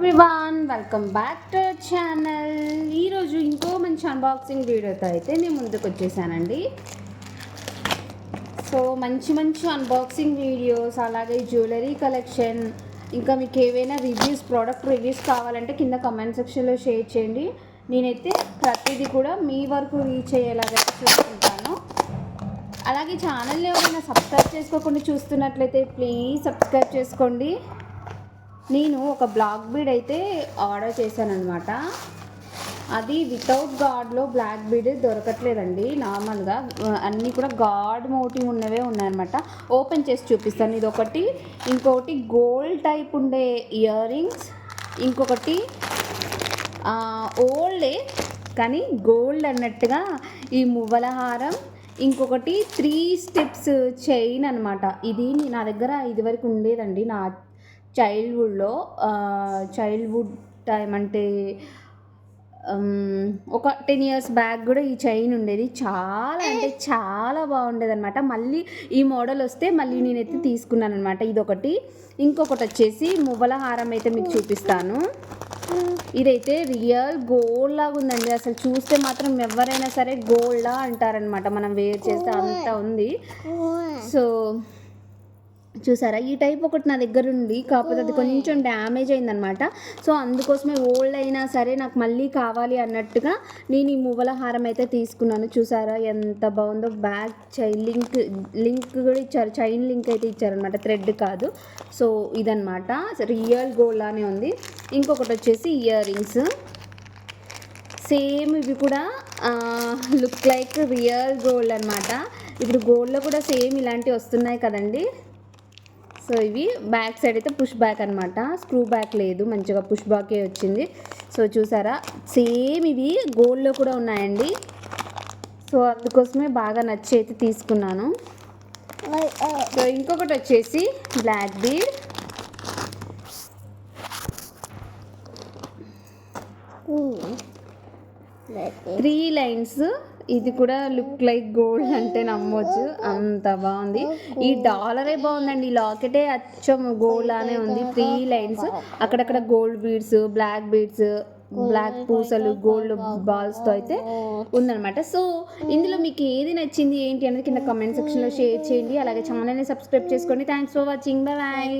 Everyone, welcome back to channel. ఈరోజు ఇంకో మంచి అన్బాక్సింగ్ వీడియోతో అయితే నేను ముందుకు వచ్చేసానండి. సో మంచి మంచి అన్బాక్సింగ్ వీడియోస్, అలాగే జ్యువెలరీ కలెక్షన్, ఇంకా మీకు ఏవైనా ప్రోడక్ట్ రివ్యూస్ కావాలంటే కింద కమెంట్ సెక్షన్లో షేర్ చేయండి. నేనైతే ప్రతిదీ కూడా మీ వరకు రీచ్ అయ్యేలాగా చూసుకుంటాను. అలాగే ఛానల్ని ఎవరైనా సబ్స్క్రైబ్ చేసుకోకుండా చూస్తున్నట్లయితే ప్లీజ్ సబ్స్క్రైబ్ చేసుకోండి. నేను ఒక బ్లాక్ బీడ్ అయితే ఆర్డర్ చేశాను అనమాట. అది వితౌట్ గాడ్లో బ్లాక్ బీడ్ దొరకట్లేదండి. నార్మల్గా అన్నీ కూడా గాడ్ మోటివ్ ఉన్నవే ఉన్నాయన్నమాట. ఓపెన్ చేసి చూపిస్తాను. ఇది ఒకటి, ఇంకొకటి గోల్డ్ టైప్ ఉండే ఇయర్ రింగ్స్, ఇంకొకటి ఓల్డే కానీ గోల్డ్ అన్నట్టుగా ఈ మువ్వల హారం, ఇంకొకటి 3 స్టెప్స్ చైన్ అనమాట. ఇది నా దగ్గర ఇదివరకు ఉండేదండి. నా చైల్డ్హుడ్ టైం అంటే ఒక 10 years బ్యాక్ కూడా ఈ చైన్ ఉండేది. చాలా అంటే చాలా బాగుండేది అనమాట. మళ్ళీ ఈ మోడల్ వస్తే మళ్ళీ నేనైతే తీసుకున్నాను అనమాట. ఇదొకటి, ఇంకొకటి వచ్చేసి మువ్వల హారం అయితే మీకు చూపిస్తాను. ఇదైతే రియల్ గోల్డ్ లాగా ఉందండి. అసలు చూస్తే మాత్రం ఎవరైనా సరే గోల్డా అంటారనమాట. మనం వేర్ చేస్తే అంత ఉంది. సో చూసారా, ఈ టైప్ ఒకటి నా దగ్గర ఉంది, కాకపోతే అది కొంచెం డ్యామేజ్ అయిందనమాట. సో అందుకోసమే ఓల్డ్ అయినా సరే నాకు మళ్ళీ కావాలి అన్నట్టుగా నేను ఈ మువ్వల హారం అయితే తీసుకున్నాను. చూసారా ఎంత బాగుందో. బ్యాక్ చైన్ లింక్ కూడా ఇచ్చారు. చైన్ లింక్ అయితే ఇచ్చారనమాట, థ్రెడ్ కాదు. సో ఇదనమాట, రియల్ గోల్డ్ లానే ఉంది. ఇంకొకటి వచ్చేసి ఇయర్ రింగ్స్, సేమ్ ఇవి కూడా లుక్ లైక్ రియల్ గోల్డ్ అనమాట. ఇప్పుడు గోల్డ్లో కూడా సేమ్ ఇలాంటివి వస్తున్నాయి కదండి. సో ఇవి బ్యాక్ సైడ్ అయితే పుష్ బ్యాక్ అనమాట, స్క్రూ బ్యాక్ లేదు, మంచిగా పుష్ బ్యాకే వచ్చింది. సో చూసారా, సేమ్ ఇవి గోల్డ్లో కూడా ఉన్నాయండి. సో అందుకోసమే బాగా నచ్చి అయితే తీసుకున్నాను. సో ఇంకొకటి వచ్చేసి బ్లాక్ బీడ్, త్రీ లైన్స్. ఇది కూడా లుక్ లైక్ గోల్డ్ అంటే నమ్మొచ్చు, అంత బాగుంది. ఈ డాలరే బాగుందండి. ఈ లాకెటే అచ్చం గోల్డ్ లానే ఉంది. 3 లైన్స్, అక్కడక్కడ gold beads, black beads, black పూసలు, గోల్డ్ బాల్స్తో అయితే ఉందన్నమాట. సో ఇందులో మీకు ఏది నచ్చింది ఏంటి అనేది కింద కమెంట్ సెక్షన్లో షేర్ చేయండి. అలాగే ఛానల్ని సబ్స్క్రైబ్ చేసుకోండి. Thanks for watching. బాయ్.